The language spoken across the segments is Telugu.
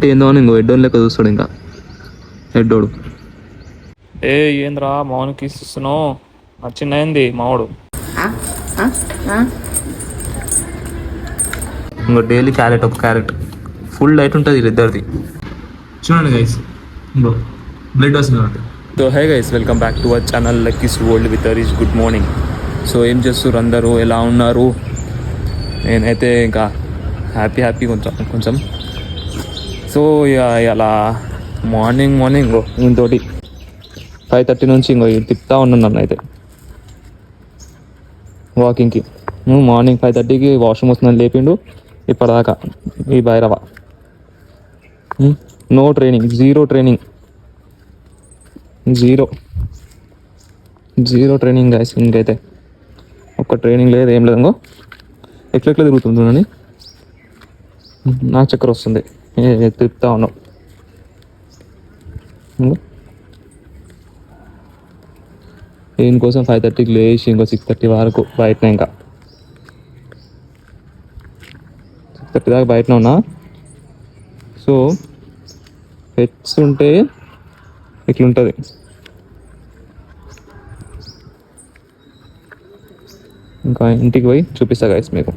అంటే ఏందో అని ఇంకో హెడ్డోన్ లెక్క చూస్తాడు. ఇంకా హెడ్డోడు ఏంద్రా మామూలుకి ఇస్తున్నావు నచ్చింది మావాడు. ఇంకో డైలీ క్యారెట్, ఒక క్యారెట్ ఫుల్ డైట్ ఉంటుంది ఇద్దరిది. చూడండి గైస్, ఇంకో బ్లడ్ వస్తుంది. So hi guys, welcome back to our channel Lucky's world with Harish. Good morning. So ఏం చేస్తారు అందరూ, ఎలా ఉన్నారు? నేనైతే ఇంకా హ్యాపీ కొంచెం. సో ఇలా మార్నింగ్ ఇంతోటి 5:30 నుంచి ఇంకో తిప్పుతా ఉన్నాను నన్ను అయితే వాకింగ్కి. మార్నింగ్ 5:30కి వాష్రూమ్ వస్తుందని లేపిండు. ఇప్పటిదాకా ఈ Bhairava no training, zero training guys. ఇంకైతే ఒక్క ట్రైనింగ్ లేదు, ఏం లేదు. ఇంకో ఎట్లా తిరుగుతుందని నాకు చక్కర వస్తుంది, తిప్పుతా ఉన్నాం. దీనికోసం 5:30కి లేచి ఇంకో 6:30 వరకు బయటనే, ఇంకా 6:30 దాకా బయటనే ఉన్నా. సో పెట్స్ ఉంటే ఇట్లుంటుంది. ఇంకా ఇంటికి పోయి చూపిస్తా గైస్ మీకు.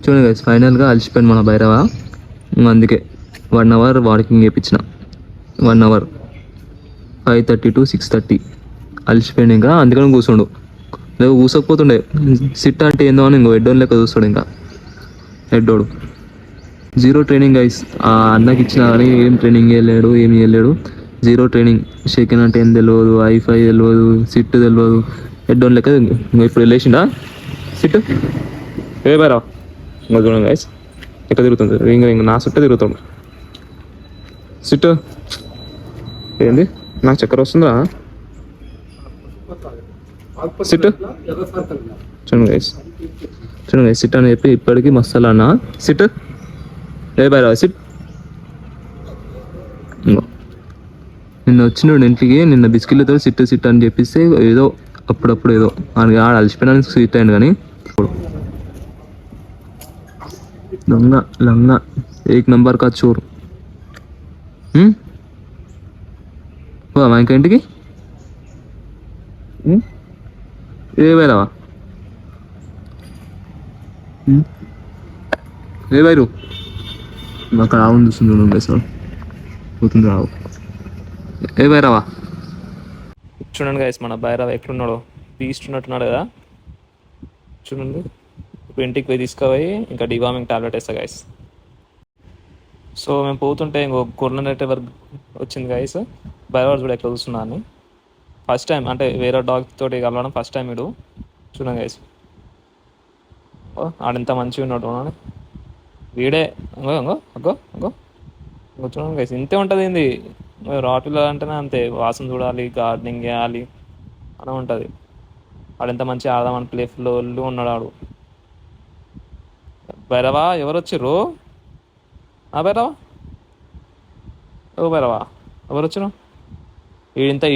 చూడండి గైస్, ఫైనల్గా అలసిపోయాను మన భైరవ. అందుకే 1 అవర్ వాకింగ్ చేయించిన. 1 అవర్ 5:30 to 6:30 అలసిపోయాడు. ఇంకా అందుకని కూర్చోండు, లేక కూసకపోతుండే. సిట్ అంటే ఏందో అని ఇంకో హెడ్డోన్ లెక్క చూస్తాడు. ఇంకా హెడ్డోడు జీరో ట్రైనింగ్ గైస్. ఆ అన్నకి ఇచ్చిన కానీ ఏం ట్రైనింగ్ చేయలేడు, ఏమి చేయలేడు. Zero training. షేకెన్ అంటే ఏం తెలియదు, ఐఫై తెలియదు, సిట్ తెలియదు. హెడ్డోన్ లెక్క. ఇప్పుడు వెళ్ళేసిండా సిట్. ఏ బారా ఇంకా చూడండి గైస్ ఎక్కడ తిరుగుతుంది. రింగ్ నా చుట్టే తిరుగుతాడు. సిట్ ఏంది, నాకు చక్కర వస్తుందా? సిట్. చూడండి గైస్ సిట్ అని చెప్పి ఇప్పటికీ మసాలా అన్న. సిట్. ఏ బారా సిట్. నిన్న వచ్చినాడు ఇంటికి, నిన్న బిస్కెట్లతో సిట్ అని చెప్పిస్తే ఏదో అప్పుడప్పుడు ఏదో ఆడ అలసిపోయినానికి స్వీట్ అయింది. కానీ లంగా 1 నంబర్ కా చోరు. ఇంకా ఇంటికి ఏ వైరావా, ఏ వైరు అక్కడ ఆవును చూస్తుంది సార్, పోతుంది రావు. ఏ వైరావా. చూడండి గైస్ మన భైరవ ఎట్లున్నాడో, బీస్ట్ ఉన్నట్టున్నాడు కదా. చూడండి ఇప్పుడు ఇంటికి పోయి తీసుకుపోయి ఇంకా డివార్మింగ్ టాబ్లెట్ వేస్తా గైస్. సో మేము పోతుంటే ఇంకో గొర్రెల వరకు వచ్చింది గైస్. భైరవ కూడా ఎట్లా చూస్తున్నా అని ఫస్ట్ టైం, అంటే వేరే డాగ్ తోటి కలవడం ఫస్ట్ టైం వీడు. చూడండి గైస్ ఆడెంత మంచిగా ఉన్నాడు. వీడే అగ్గో చూడండి గైస్, ఇంతే ఉంటుంది. ఏంది రాటులో అంటేనే అంతే, వాసన చూడాలి, గార్డెనింగ్ చేయాలి అని ఉంటుంది. ఆడెంత మంచిగా ఆడదామని ప్లేఫ్లో ఉన్నాడు ఆడు. భైరవా ఎవరు వచ్చిర్రు? భైరవా, ఓ భైరవా ఎవరు వచ్చినావు?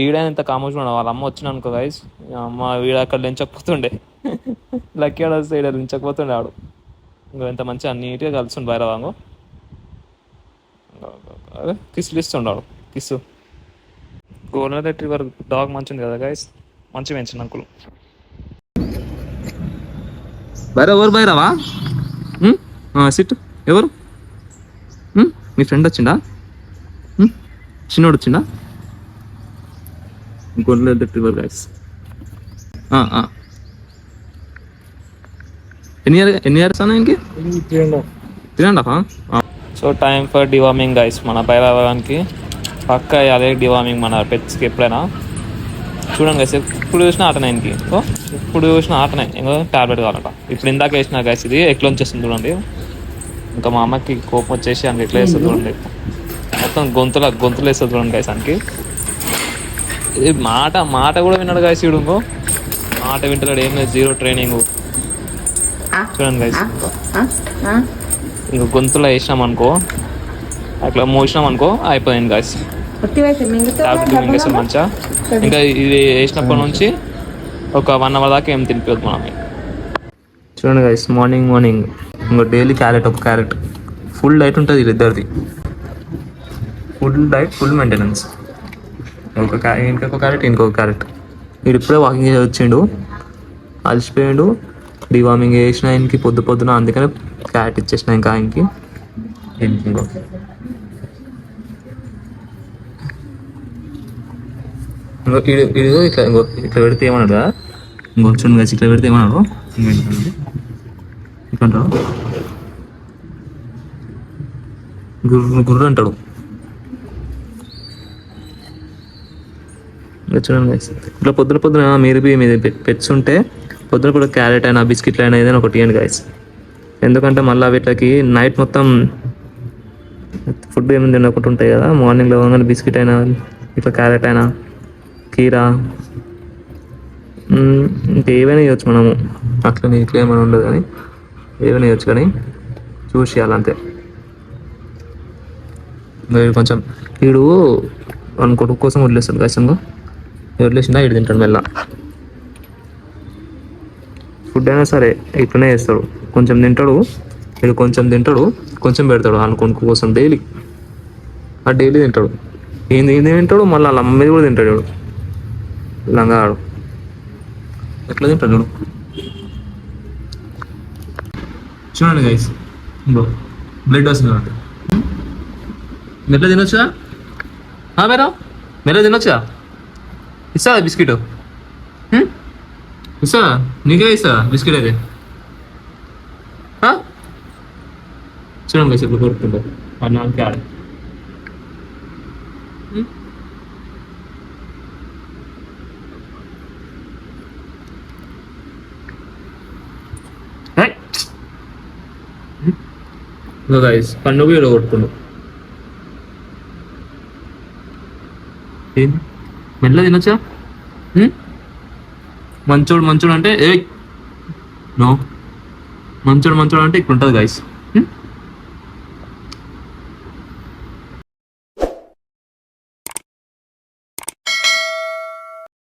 ఈడైనా ఇంత కామోష్ ఉన్నాడు. వాళ్ళ అమ్మ వచ్చిన అనుకో గైస్, అమ్మ వీడు అక్కడ లించకపోతుండే. లక్కీ ఆడ వస్తే ఈడ లించకపోతుండే ఆడు. ఇంకో ఎంత మంచిగా నీట్గా కలుస్తుండు భైరవాంగో. అదే కిస్సులు ఇస్తుండాడు, కిస్సు. గోల్డెన్ రిట్రీవర్ డాగ్ మంచిది కదా గైస్, మంచి పెంచిన అంకులు. ఎవరు భైరవా? సిట్. ఎవరు? మీ ఫ్రెండ్ వచ్చిండా? చిన్నోడు వచ్చిండా? Golden retriever guys. ఎన్ని ఇయర్స్ అన్నా ఇంకే? 3.5. So time for deworming guys. మన భైరవానికి పక్క అదే డివార్మింగ్ మన పెట్స్కి ఎప్పుడైనా. చూడండి గైస్, ఇప్పుడు చూసిన ఆటనే ఇంకి, ఇప్పుడు చూసిన ఆటనే. ఇంకో టాబ్లెట్ కావాలంట. ఇప్పుడు ఇందాక వేసిన గైస్, ఇది ఎట్లా వచ్చేస్తుంది చూడండి. ఇంకా మా అమ్మకి కోపం వచ్చేసి అందుకు ఎట్లా వేస్తుంది చూడండి, మొత్తం గొంతులు వేస్తుంది చూడండి గైస్. అందుకే ఇది మాట కూడా విన్నాడు గైస్. వీడు ఇంకో మాట వింటున్నాడు, ఏం లేదు, జీరో ట్రైనింగ్. చూడండి గైస్, ఇంకో గొంతులో వేసినాం అనుకో, అట్లా మోసినాం అనుకో అయిపోయింది గైస్. టాబ్లెట్ మింగేస్తాం మంచిగా. ఇంకా ఇది వేసినప్పటి నుంచి ఒక 1 అవర్ దాకా ఏం తినిపోద్దు మనం. చూడండి గైస్, మార్నింగ్ ఇంకో డైలీ క్యారెట్, ఒక క్యారెట్ ఫుల్ డైట్ ఉంటుంది వీళ్ళిద్దరిది. Full diet, full maintenance. ఇంకొక క్యారెట్, ఇంకొక క్యారెట్. వీడు ఇప్పుడే వాకింగ్ చేసి వచ్చిండు, అలసిపోయాడు. డివార్మింగ్ చేసిన ఆయనకి పొద్దున, అందుకనే క్యారెట్ ఇచ్చేసిన ఇంకా ఆయనకి. ఇంకో ఇట్లా పెడితే ఏమన్నాడు కదా, ఇంకొంచెం కలిసి ఇట్లా పెడితే ఏమన్నాడు, ఇట్లా గుర్రు అంటాడు. చూడండి ఇట్లా పొద్దున మీరు మీద పెట్స్ ఉంటే పొద్దున కూడా క్యారెట్ అయినా బిస్కెట్లు అయినా ఏదైనా ఒకటి ఇవ్వండి గైస్. ఎందుకంటే మళ్ళీ వీటికి నైట్ మొత్తం ఫుడ్ ఏమైనా తినకుండా ఉంటాయి కదా, మార్నింగ్ లేవగానే బిస్కెట్ అయినా ఇట్లా క్యారెట్ అయినా కీరా ఇంకా ఏవైనా ఇవ్వచ్చు మనము. అట్లా ఇట్లా ఏమైనా ఉండదు కానీ ఏమైనా ఇవ్వచ్చు, కానీ చూసి ఇవ్వాలంతే. కొంచెం వీడు మన కొడుకు కోసం వదిలేస్తాడు కష్టంగా, వదిలేసినా వీడు తింటాడు మెల్ల. ఫుడ్ అయినా సరే ఇట్లనే చేస్తాడు, కొంచెం తింటాడు వీడు, కొంచెం తింటాడు, కొంచెం పెడతాడు వాళ్ళ కొడుకు కోసం డైలీ. ఆ డైలీ తింటాడు, ఏంది తింటాడు, మళ్ళీ వాళ్ళ అమ్మ మీద కూడా తింటాడు వీడు. లంగాడు ఎట్లా తింటాడు వీడు. చూడండి గైస్, ఇంకో బ్లడ్ వస్తుంది అంటే మెల్ల తినొచ్చుగా, మెల్ల తినొచ్చుగా. ఇస్తా బిస్కెట్, ఇస్తా నీకే ఇస్తా బిస్కెట్ అయితే. చూడండి గైస్ ఇప్పుడు కొడుతుంటారు నాన్నకి ఆడ. గైస్ పండుగ కూడా కొట్టుకుండు. ఏంది మెల్ల తినొచ్చా, మంచోడు అంటే ఏ నో, మంచోడు అంటే ఇక్కడ ఉంటుంది గైస్.